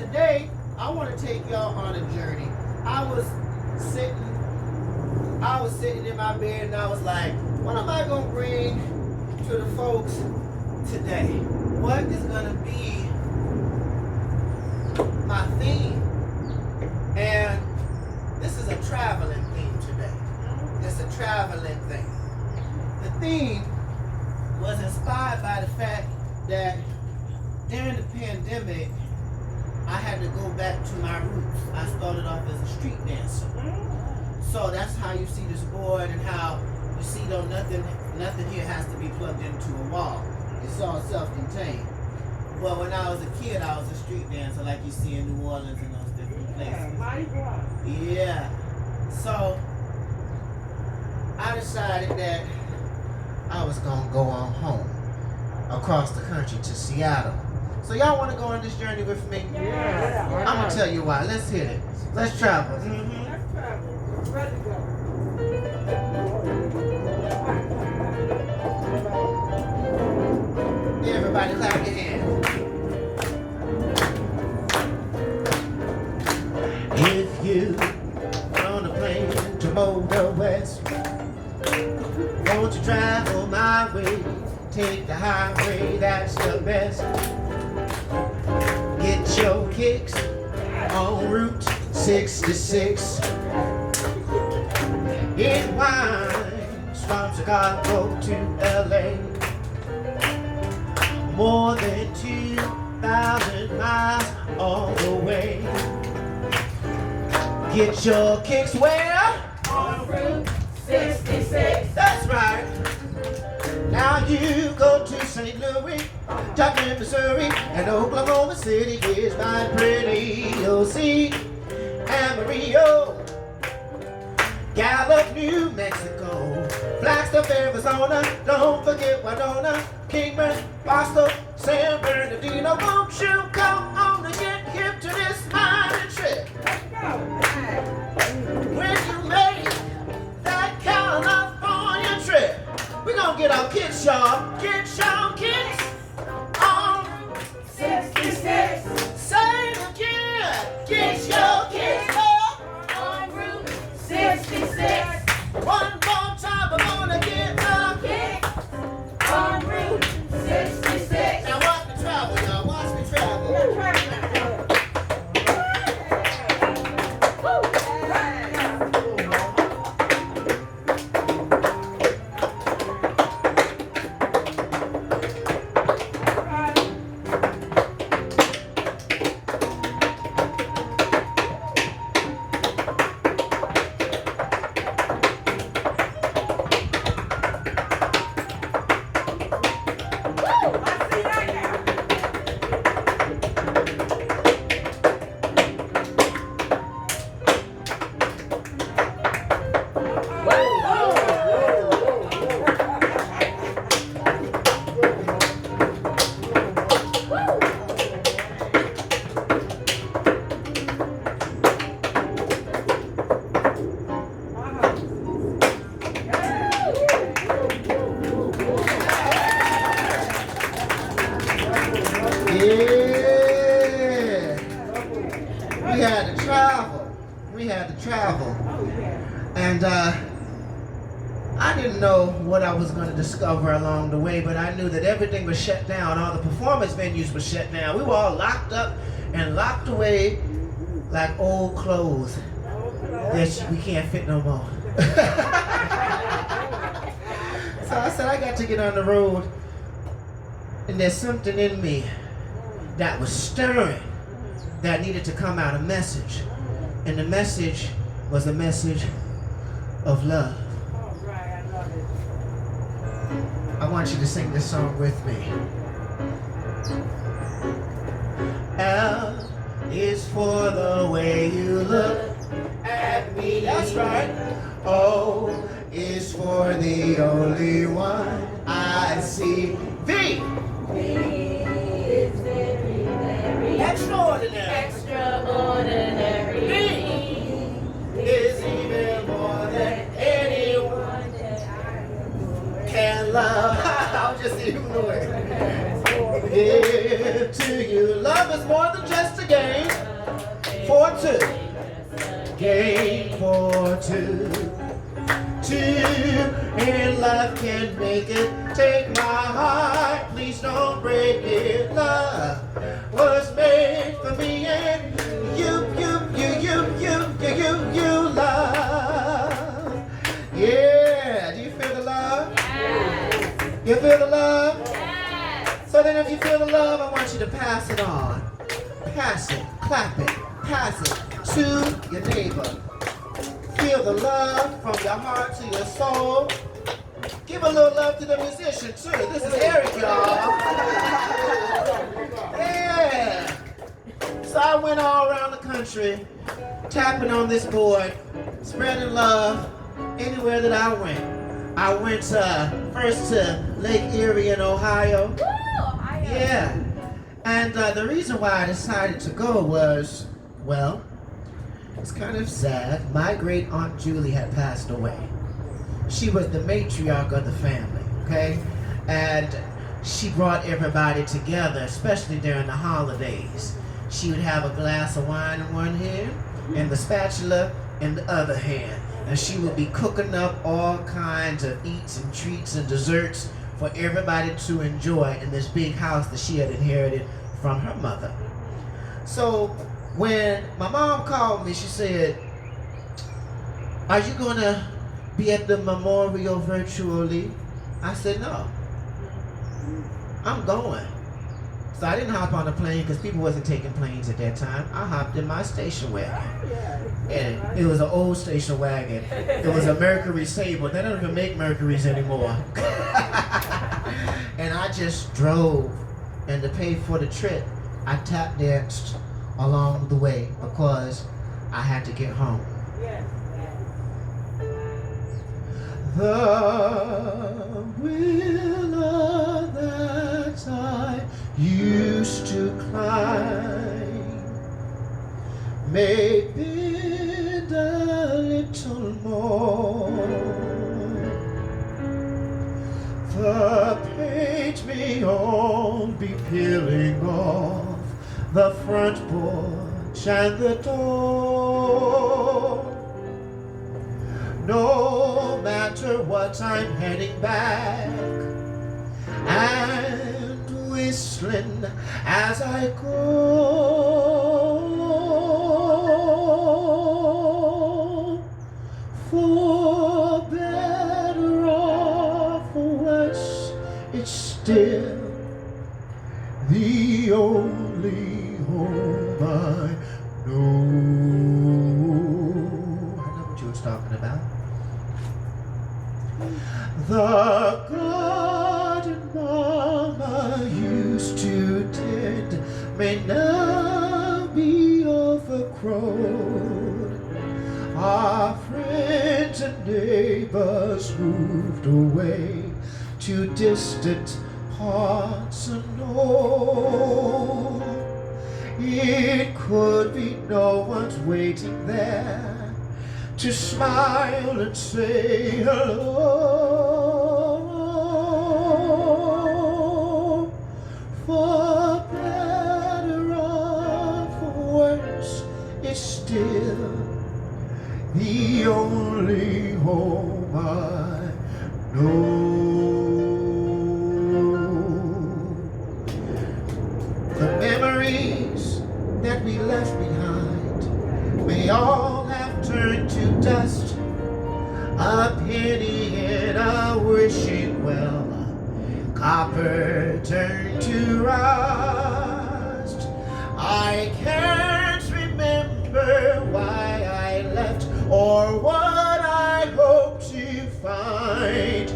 today I want to take y'all on a journey. I was sitting in my bed and I was like, what am I gonna bring to the folks today? What is gonna be my theme? And this is a traveling theme today. It's a traveling thing. The theme was inspired by the fact that during the pandemic, I had to go back to my roots. I started off as a street dancer. So that's how you see this board and how you see though nothing here has to be plugged into a wall. It's all self-contained. But when I was a kid, I was a street dancer like you see in New Orleans and those different places. Yeah. So I decided that I was gonna go on home across the country to Seattle. So y'all want to go on this journey with me? Yeah. I'm gonna tell you why. Let's hit it. Let's travel. Let's travel. Ready to go. Everybody clap your hands. If you on a plane to Motor West, won't you travel my way? Take the highway, that's the best. Get your kicks on Route 66. It winds from Chicago to LA. More than 2,000 miles all the way. Get your kicks where? On Route 66. That's right. Now you go to St. Louis, Joplin, Missouri, and Oklahoma City is my pretty OC. Amarillo, Gallup, New Mexico, Flagstaff, Arizona, don't forget Winona, Kingman, Boston, San Bernardino. Won't you come on and get hip to this mining trip? When you make that California trip, we're gonna get our kicks, y'all. Get your kicks on 66. Say it again. Get your kicks On Route 66. one more time. We're gonna get our kicks. On Route 66. Now watch me travel, y'all. Watch me travel. We had to travel. And I didn't know what I was going to discover along the way, but I knew that everything was shut down. All the performance venues were shut down. We were all locked up and locked away like old clothes that we can't fit no more. So I said, I got to get on the road, and there's something in me that was stirring, that needed to come out, a message. And the message was a message of love. All right, I love it. I want you to sing this song with me. L is for the way you look at me. That's right. O is for the only one I see. V. V is very, very Extraordinary. extraordinary. B is even more than anyone can love. I'll just even the word. Give to you. Love is more than just a game. two. Game for two. Two in love can make it. Take my heart, please don't break it. Love was made for me and you, love. Yeah, do you feel the love? Yes. You feel the love? Yes. So then if you feel the love, I want you to pass it on. Pass it, clap it, pass it to your neighbor. Feel the love from your heart to your soul. Give a little love to the musician too. This is Eric, y'all. Yeah. So I went all around the country, tapping on this board, spreading love anywhere that I went. I went first to Lake Erie in Ohio. Woo, Ohio. Yeah. And the reason why I decided to go was, well, it's kind of sad. My great Aunt Julie had passed away. She was the matriarch of the family, okay? And she brought everybody together, especially during the holidays. She would have a glass of wine in one hand and the spatula in the other hand. And she would be cooking up all kinds of eats and treats and desserts for everybody to enjoy in this big house that she had inherited from her mother. So when my mom called me, she said, "Are you gonna be at the memorial virtually?" I said, "No, I'm going." So I didn't hop on the plane because people wasn't taking planes at that time. I hopped in my station wagon. And it was an old station wagon. It was a Mercury Sable. They don't even make Mercuries anymore. And I just drove. And to pay for the trip, I tap danced along the way because I had to get home. Yes. The willow that I used to climb may bend a little more. The paint may all be peeling off the front porch and the door. No matter what, I'm heading back and whistling as I go. For better or for worse, it's still the only home I know. I know what you was talking about. The garden Mama used to tend may now be overgrown. Our friends and neighbors moved away to distant parts unknown. It could be no one's waiting there to smile and say hello. For better or for worse, it's still the only home I know. The memories that we left behind may all have turned to dust, a penny in a wishing well, copper turned to rust. I can't remember why I left or what I hope to find.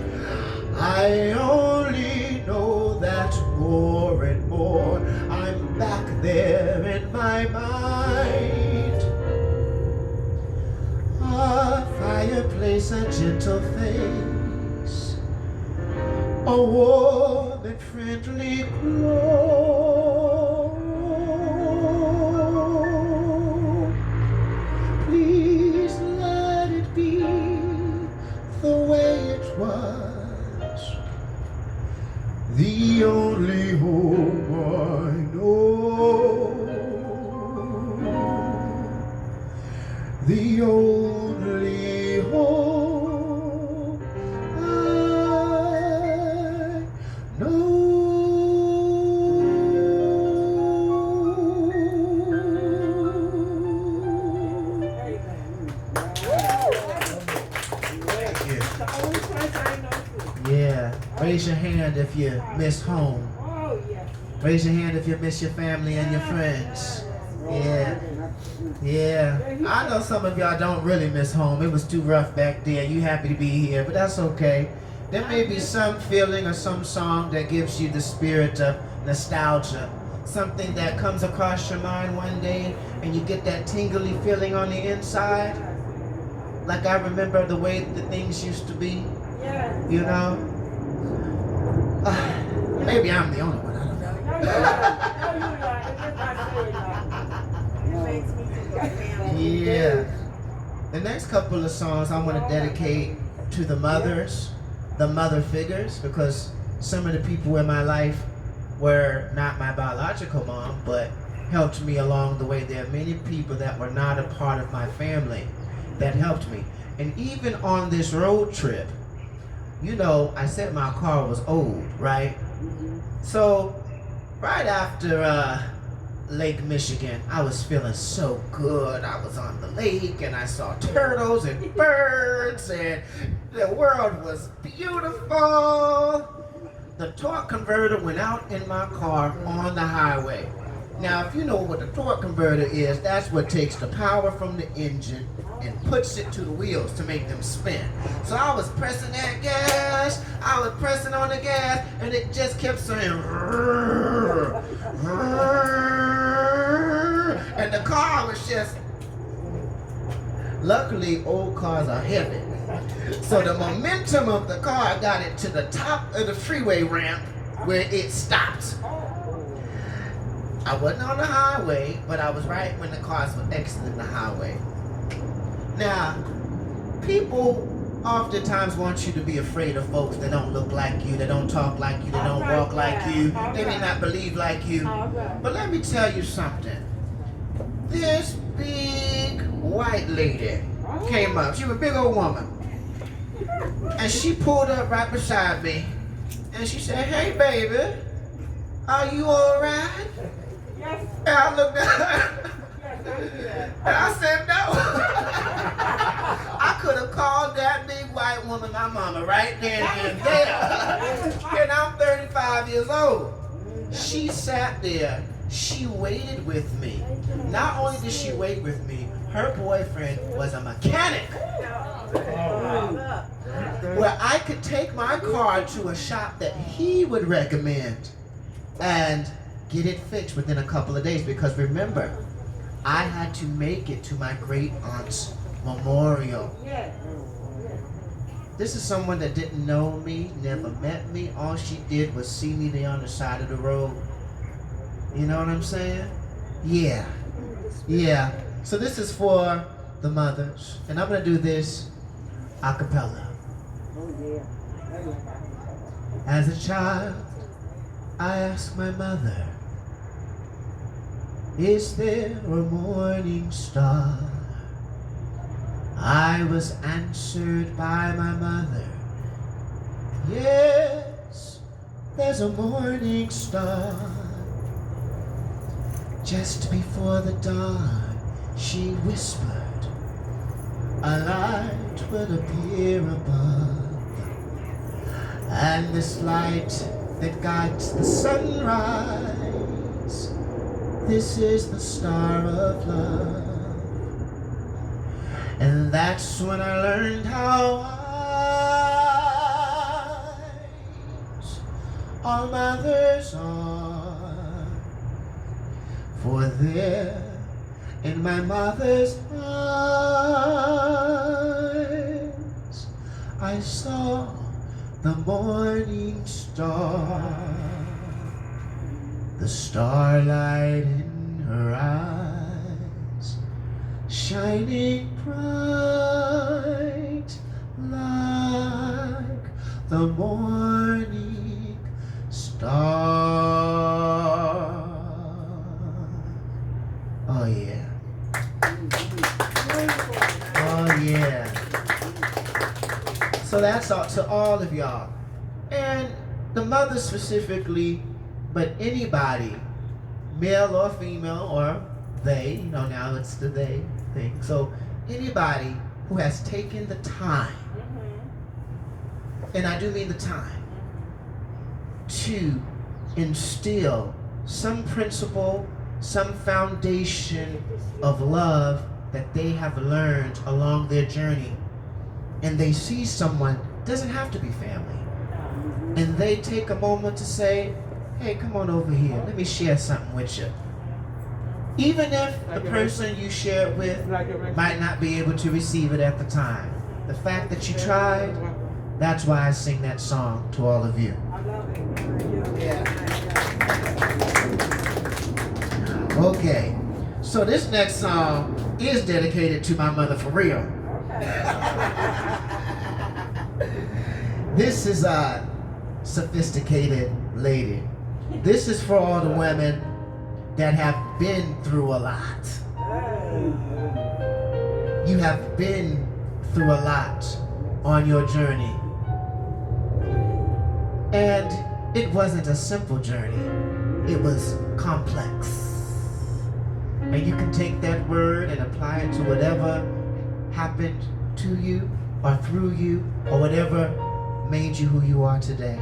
I only know that more and more I'm back there in my mind. A fireplace, a gentle face, a warm and friendly glow. Please let it be the way it was, the only home I know. the only hope I know. Yeah, raise your hand if you miss home. Raise your hand if you miss your family and your friends. Yeah. Yeah. I know some of y'all don't really miss home. It was too rough back then. You happy to be here, but that's okay. There may be some feeling or some song that gives you the spirit of nostalgia. Something that comes across your mind one day and you get that tingly feeling on the inside. Like I remember the way the things used to be. You know? Maybe I'm the only one. I don't know. Yeah. The next couple of songs I want to dedicate to the mothers, the mother figures, because some of the people in my life were not my biological mom, but helped me along the way. There are many people that were not a part of my family that helped me. And even on this road trip, you know, I said my car was old, right? So, right after Lake Michigan, I was feeling so good. I was on the lake and I saw turtles and birds and the world was beautiful. The torque converter went out in my car on the highway. Now, if you know what the torque converter is, that's what takes the power from the engine and puts it to the wheels to make them spin. So I was pressing that gas, I was pressing on the gas, and it just kept saying, "Rrr, rrr," and the car was just, luckily old cars are heavy. So the momentum of the car got it to the top of the freeway ramp where it stopped. I wasn't on the highway, but I was right when the cars were exiting the highway. Now, people oftentimes want you to be afraid of folks that don't look like you, that don't talk like you, that don't walk like you, they may not believe like you. But let me tell you something. This big white lady came up. She was a big old woman. And she pulled up right beside me. And she said, "Hey, baby, are you all right?" And I looked at her. And I said, "No." I could have called that big white woman my mama right then and there. And I'm 35 years old. She sat there. She waited with me. Not only did she wait with me, her boyfriend was a mechanic. Where I could take my car to a shop that he would recommend and get it fixed within a couple of days. Because remember, I had to make it to my great aunt's memorial. This is someone that didn't know me, never met me. All she did was see me there on the side of the road. You know what I'm saying? Yeah. Yeah. So this is for the mothers. And I'm going to do this a cappella. As a child, I asked my mother, "Is there a morning star?" I was answered by my mother, "Yes, there's a morning star." Just before the dawn, she whispered, "A light will appear above, and this light that guides the sunrise, this is the star of love." And that's when I learned how wise all mothers are. For there in my mother's eyes, I saw the morning star, the starlight in her eyes, shining bright like the morning star. Oh yeah. Yeah. So that's all to all of y'all. And the mothers specifically, but anybody, male or female, or they, now it's the they thing. So anybody who has taken the time, and I do mean the time, to instill some principle, some foundation of love that they have learned along their journey, and they see someone, doesn't have to be family, and they take a moment to say, hey, come on over here, let me share something with you. Even if the person you share it with might not be able to receive it at the time. The fact that you tried, that's why I sing that song to all of you. I love it. Yeah. Okay, so this next song is dedicated to my mother for real. This is a sophisticated lady. This is for all the women that have been through a lot. You have been through a lot on your journey. And it wasn't a simple journey. It was complex. And you can take that word and apply it to whatever happened to you or through you or whatever made you who you are today.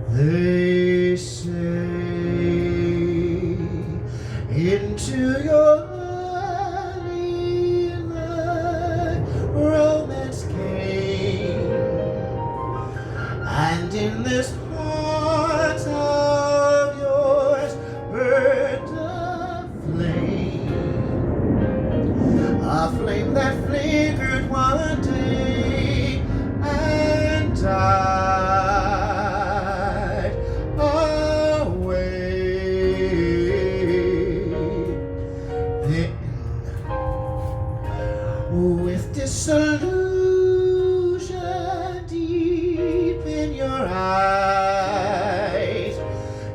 They say into your early life romance came, and in this heart of yours burned a flame that flickered one day and died away. Then, with disillusion deep in your eyes,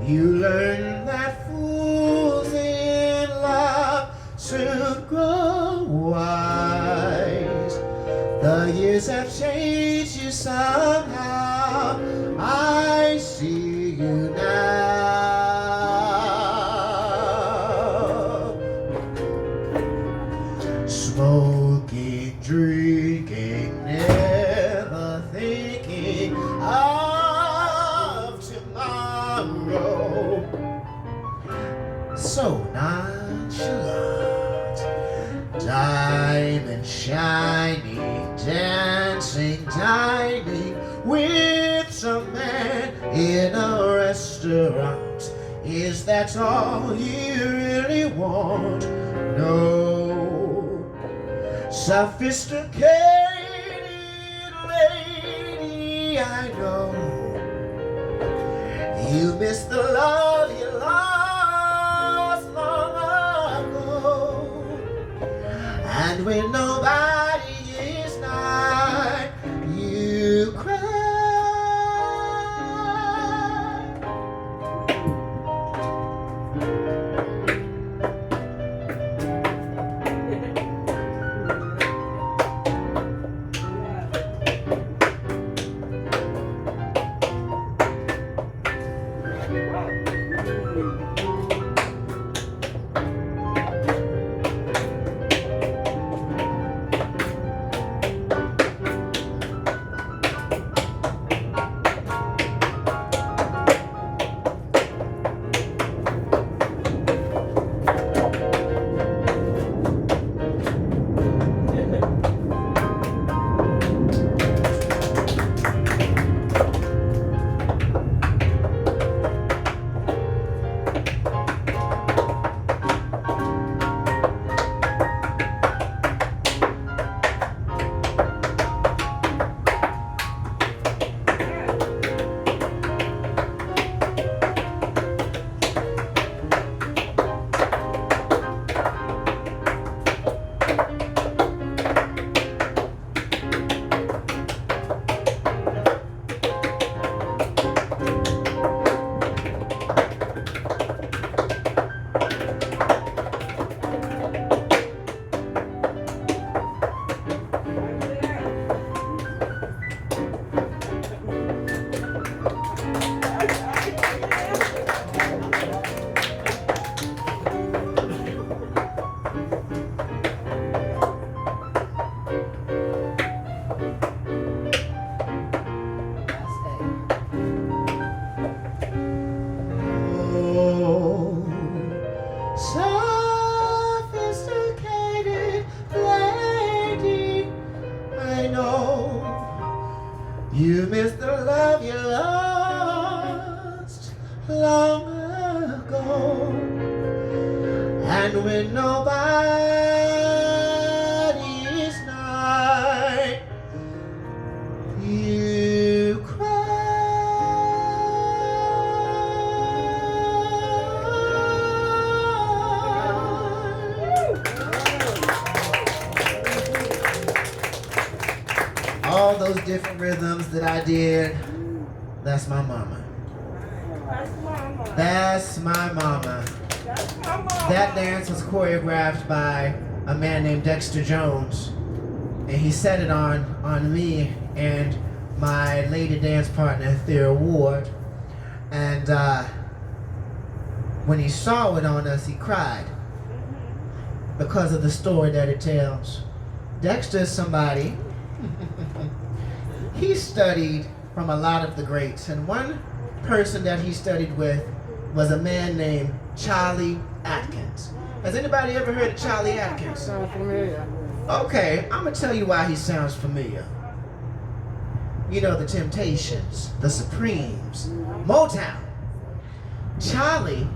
you learn that fools in love soon grow wise. The years have changed you somehow. I see you now. Smoking, drinking, never thinking of tomorrow. So nonchalant, diamond shining, dancing, dining with some man in a restaurant. Is that all you really want? No. Sophisticated lady, I know you miss the love you lost long ago. And when nobody is nigh, you cry. long ago, and when nobody is nigh, you all those different rhythms that I did, that's my mama. That's my mama. That dance was choreographed by a man named Dexter Jones, and he set it on me and my lady dance partner, Thea Ward. And when he saw it on us, he cried because of the story that it tells. Dexter is somebody, he studied from a lot of the greats, and one person that he studied with was a man named Charlie Atkins. Has anybody ever heard of Charlie Atkins? Sounds familiar. Okay, I'm gonna tell you why he sounds familiar. You know, the Temptations, the Supremes, Motown. Charlie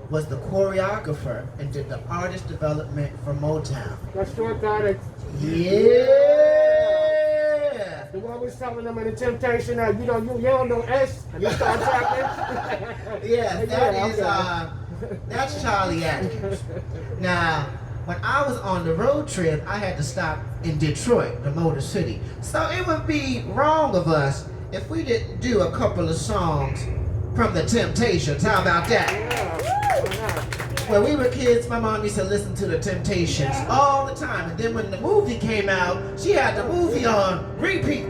was the choreographer and did the artist development for Motown. That's short got Yeah! The one was telling them in the Temptation that you don't know S and you start tapping. Yeah, that's Charlie Atkins. Now, when I was on the road trip, I had to stop in Detroit, the Motor City. So it would be wrong of us if we didn't do a couple of songs from the Temptations. How about that? When we were kids, my mom used to listen to the Temptations all the time. And then when the movie came out, she had the movie on repeat.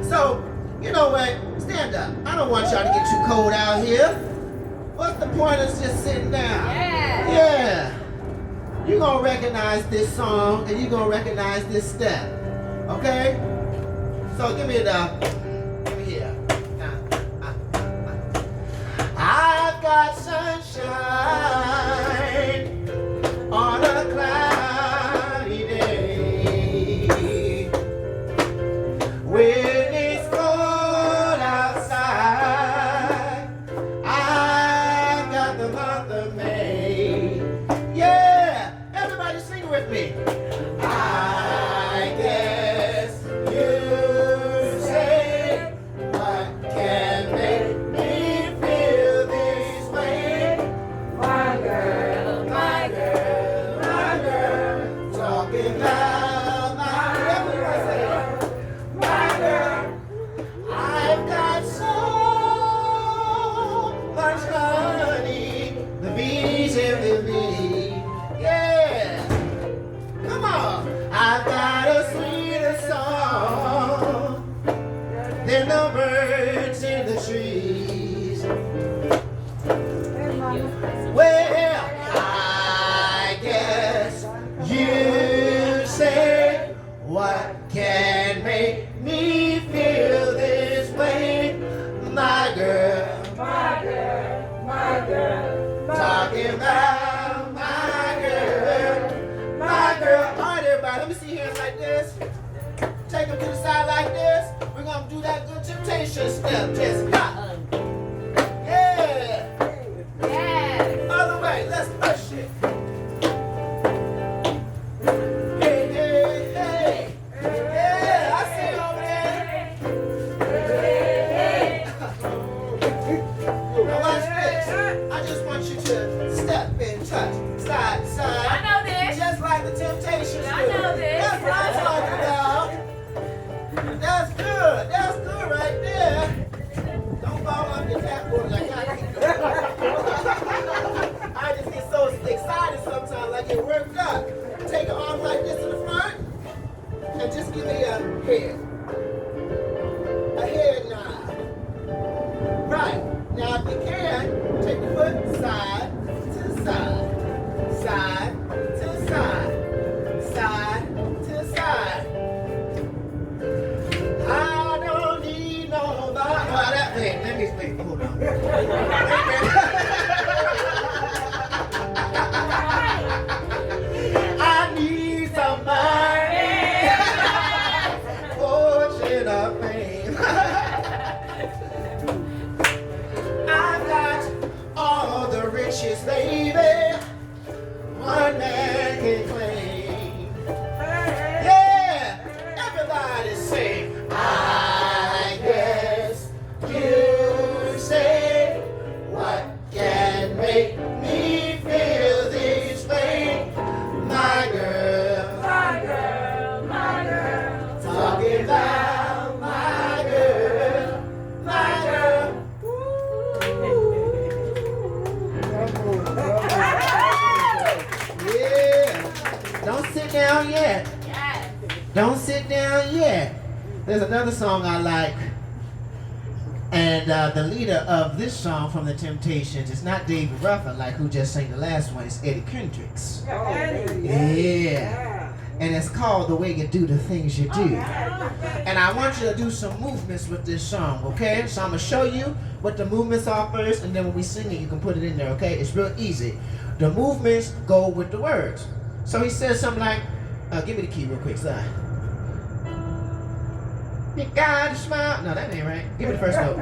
So, you know what? Stand up. I don't want y'all to get too cold out here. What's the point of just sitting down? Yeah. You're going to recognize this song and you're going to recognize this step. Okay? So give me the... Give me here. I've got sunshine on a cloudy day. When it's cold outside, I've got the month of May. Yeah, everybody sing with me. I guess you say what can make me feel this way. My girl, my girl, my girl, talking about my girl. I've got so much honey, the bees in the bee. Yeah, come on. I've got a sweeter song than the birds in the trees. Well, I guess you say what can make me feel this way. My girl, my girl, my girl, talking about my girl, my girl. All right, everybody, let me see hands like this. Take them to the side like this. We're gonna do that good temptation step. Just pop. Yeah. Other way, let's push it. Hey, hey, hey. Yeah, I see you over there. Now watch this. I just want you to step and touch, side to side. I know this. Just like the Temptations do. I know this. That's what I'm talking about. That's good. That's good right there. Don't fall off your tap like I do. I just get so excited sometimes. I get worked up. Take an arm like this in the front and just give me a head. A head nod. Right. Now if you can, take the foot side to the side. Side to the side. Side to the side. I don't need nobody. Oh, that wait, let me wait. Hold on. I need somebody. Fortune of fame. riches, baby, one man can claim. Yeah, everybody sing. I guess you say, what can make me feel this way? My girl, my girl, my girl, talking about my girl, my girl. Yeah, don't sit down yet. Don't sit down yet. There's another song I like, and the leader of this song from the Temptations is not David Ruffin, like who just sang the last one. It's Eddie Kendricks. Yeah, and it's called The Way You Do the Things You Do. And I want you to do some movements with this song, okay? So I'm gonna show you what the movements are first, and then when we sing it, you can put it in there, okay? It's real easy. The movements go with the words. So he says something like, give me the key real quick, son. You gotta smile. No, that ain't right. Give me the first note.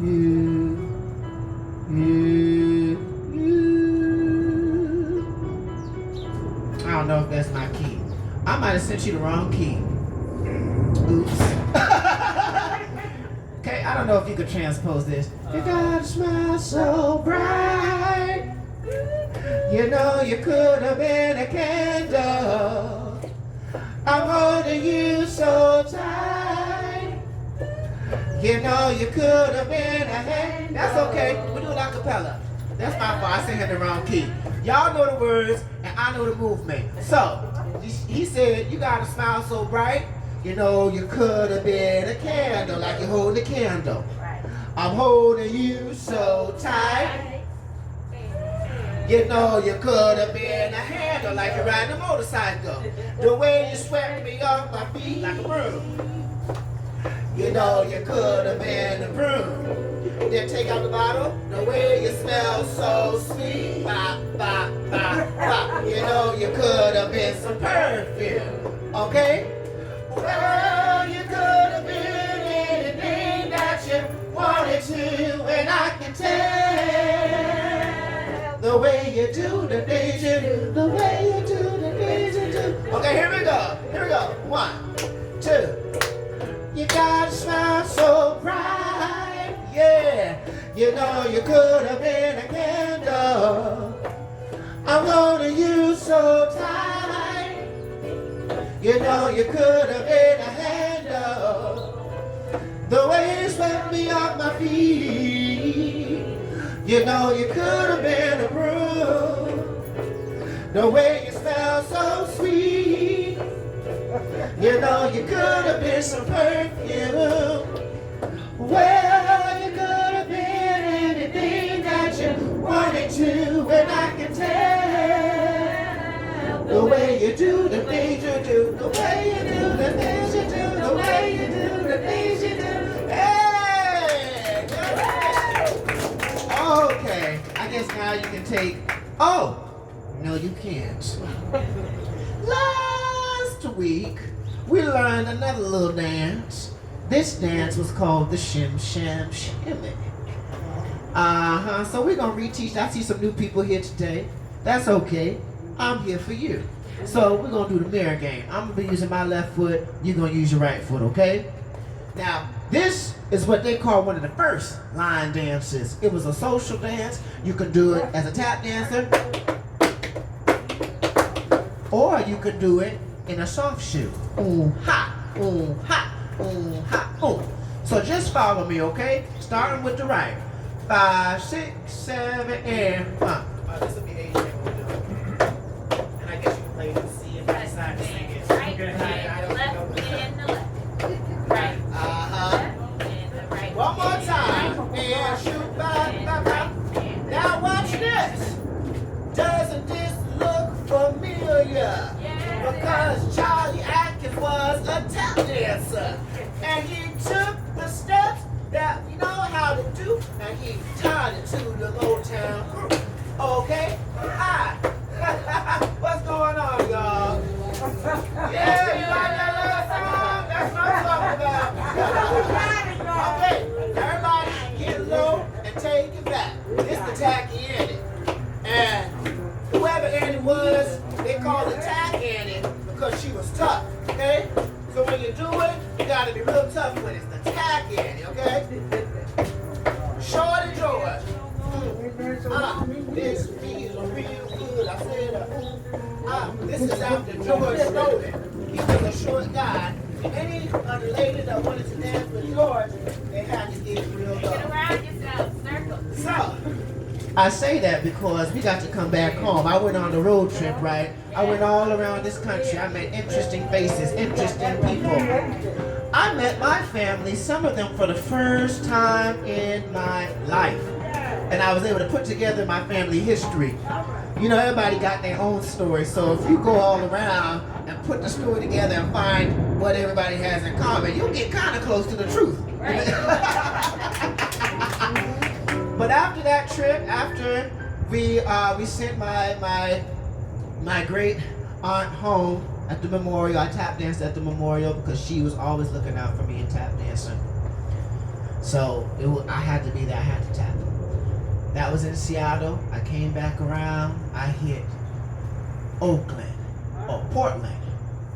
You. I don't know if that's my key. I might have sent you the wrong key. Oops. Okay, I don't know if you could transpose this. You gotta smile so bright. You know you could have been a candle. I'm holding you so tight. You know you could have been a hand. That's okay. We do it a cappella. That's my fault. I sing in the wrong key. Y'all know the words and I know the movement. So he said, you gotta smile so bright. You know you could have been a candle, like you hold a candle. I'm holding you so tight. You know you could have been a handle, like you're riding a motorcycle. The way you swept me off my feet like a broom. You know you could have been a broom. Then take out the bottle. The way you smell so sweet. Bop, bop, bop, bop. You know you could have been some perfume. Okay? Well, you could have been anything that you wanted to, and I can tell. The way you do the things you do, the way you do the things you do. Okay, here we go. Here we go. 1, 2. You gotta smile so bright. Yeah. You know you could have been a candle. I'm holding you so tight. You know you could have been a handle. The way you swept me off my feet. You know you could have been a broom. The way you smell so sweet. You know you could have been some perfume. Well, you could have been anything that you wanted to, and I can tell. The way you do the things you do, the way you do the things you do, the way you do the things you do. Hey! Okay, I guess now you can take, oh, no you can't. Last week, we learned another little dance. This dance was called the Shim Sham Shimmy. So we're gonna reteach. I see some new people here today. That's okay, I'm here for you. So we're gonna do the mirror game. I'm gonna be using my left foot, you're gonna use your right foot, okay? Now, this is what they call one of the first line dances. It was a social dance. You could do it as a tap dancer, or you could do it in a soft shoe. Ooh, ha, ooh, ha, ooh, ha, ooh. So just follow me, okay? Starting with the right. 5, 6, 7, and this will be A shape we'll do. And I guess you can play it C if you decide to sing it. Right, and left, and the left. Right. One more time. And shoot, bop, bop, bop. Now watch this. Doesn't this look familiar? Yeah. Because Charlie Atkins was a tap dancer. And he took the steps that we know how to do. And he tied it to the Motown group. Okay? Hi. What's going on, y'all? Yeah, you like that last song? That's what I'm talking about. Okay, everybody get low and take it back. It's the tacky Annie. And whoever Annie was, they called her Tack Annie because she was tough, okay? So when you do it, you gotta be real tough with it. It's the Tack Annie, okay? Short and George. This is real good. I said, this is after George Snowden. He was a short guy. Any of the ladies that wanted to dance with George, they had to get real Get love. around yourself, circle. So, I say that because we got to come back home. I went on the road trip, right? I went all around this country. I met interesting faces, interesting people. I met my family, some of them for the first time in my life. And I was able to put together my family history. You know, everybody got their own story. So if you go all around and put the story together and find what everybody has in common, you'll get kind of close to the truth. Right. But after that trip, after we sent my great aunt home at the memorial, I tap danced at the memorial because she was always looking out for me in tap dancing. So I had to be there. I had to tap. That was in Seattle. I came back around. I hit Portland,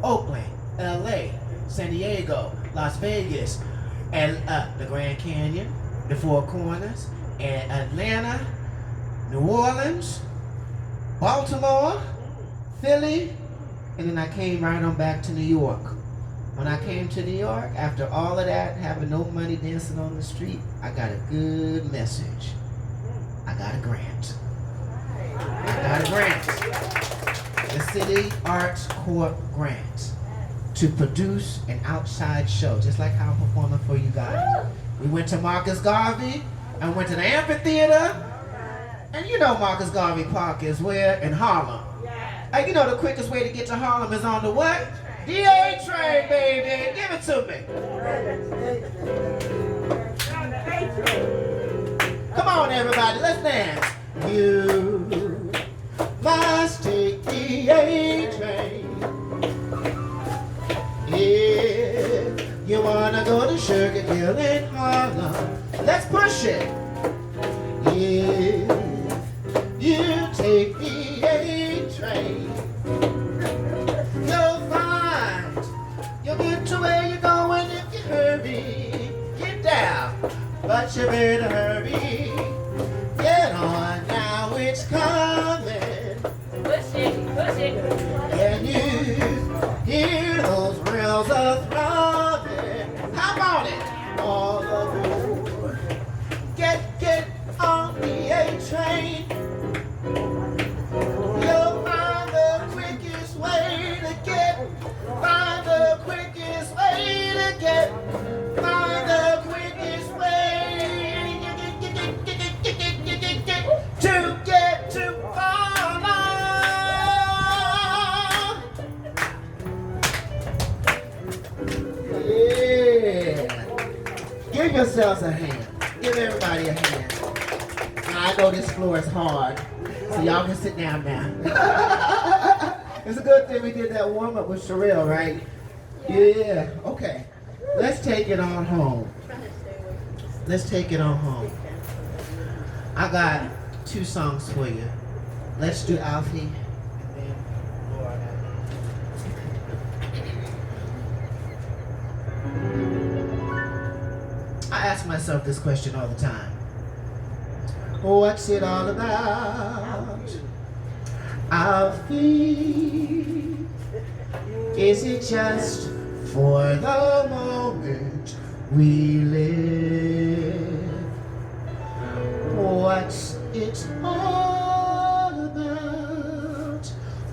Oakland, LA, San Diego, Las Vegas, and the Grand Canyon, the Four Corners, and Atlanta, New Orleans, Baltimore, Philly, and then I came right on back to New York. When I came to New York, after all of that, having no money dancing on the street, I got a good message. I got a grant. The City Arts Corps grant to produce an outside show, just like how I'm performing for you guys. We went to Marcus Garvey and went to the amphitheater. And you know Marcus Garvey Park is where? In Harlem. And you know the quickest way to get to Harlem is on the what? DA train, baby. Give it to me. Come on, everybody. Let's dance. You must take the A train if you wanna go to Sugar Hill in Harlem. Let's push it. If you take the A train, you'll find you'll get to where you're going if you hurry. Get down, but you better hurry. Get on now, it's coming. Push it. And you hear those rails are throbbing. Hop on it, all aboard. Get on the A train. You'll find the quickest way to get. Find the quickest way to get. Find the quickest way to get to Harlem. Yeah. Give yourselves a hand. Give everybody a hand. Now, I know this floor is hard, so y'all can sit down now. It's a good thing we did that warm up with Sherelle, right? Yeah. Okay. Let's take it on home. Let's take it on home. I got 2 songs for you. Let's do Alfie and then Laura. I ask myself this question all the time. What's it all about? Alfie, is it just for the moment we live? What's it all about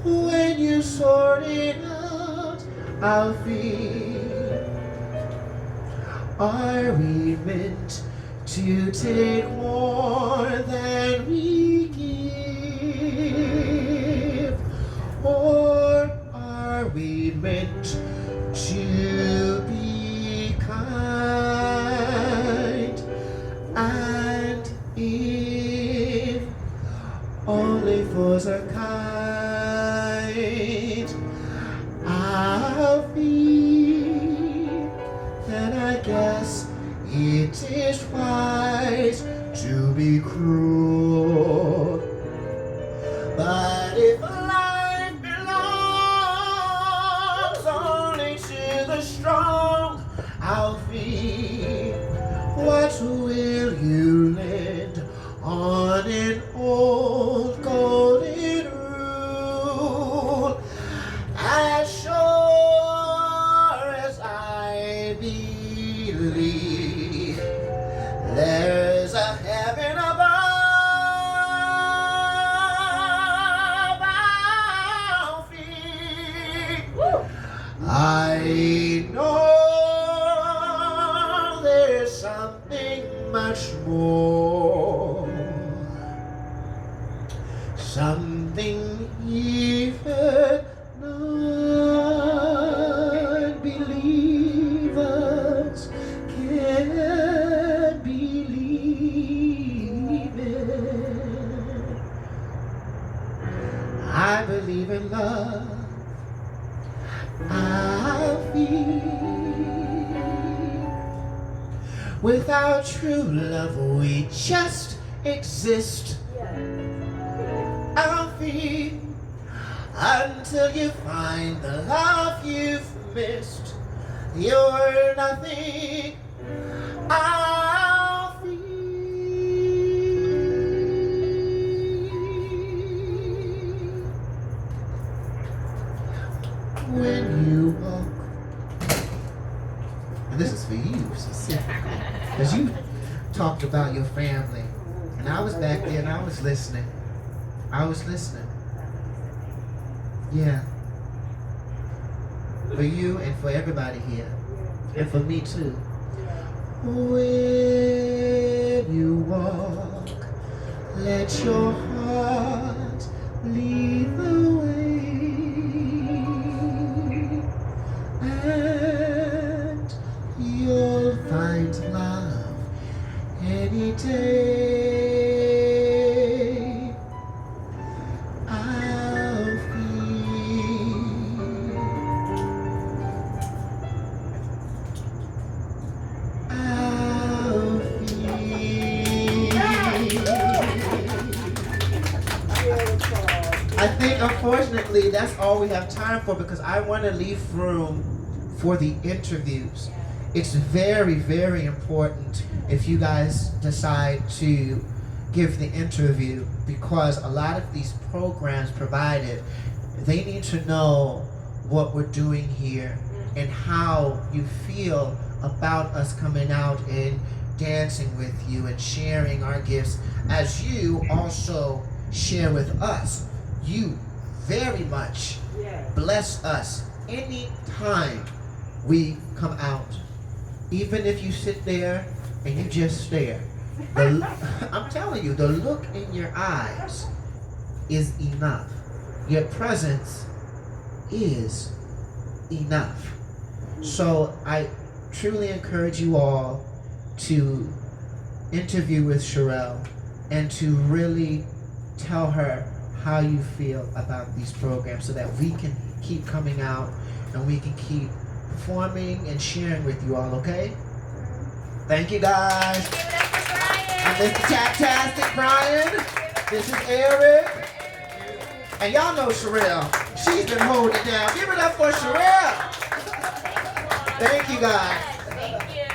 when you sort it out, Alfie? Are we meant to take more than we give? Or are we meant to be kind? And if only fools are kind, I'll be, then I guess it is wise to be cruel. an old golden rule. As sure as I believe, there's a heaven above our feet. I know there's something much more, something even non-believers can't believe it. I believe in love. I feel without true love we just exist. I'll feel until you find the love you've missed. You're nothing. I'll feel when you walk. And this is for you specifically, because you talked about your family, and I was back there and I was listening. Yeah. For you and for everybody here. And for me too. When you walk, let your heart lead the way. And you'll find love any day. I think, unfortunately, that's all we have time for, because I want to leave room for the interviews. It's very, very important if you guys decide to give the interview, because a lot of these programs provided, they need to know what we're doing here and how you feel about us coming out and dancing with you and sharing our gifts, as you also share with us. You very much bless us anytime we come out. Even if you sit there and you just stare. I'm telling you, the look in your eyes is enough. Your presence is enough. So I truly encourage you all to interview with Sherelle and to really tell her how you feel about these programs, so that we can keep coming out and we can keep performing and sharing with you all, okay? Thank you, guys. I'm Mr. Taptastic, Brian. This is Eric. And y'all know Sherelle. She's been holding it down. Give it up for Sherelle. Thank you, guys.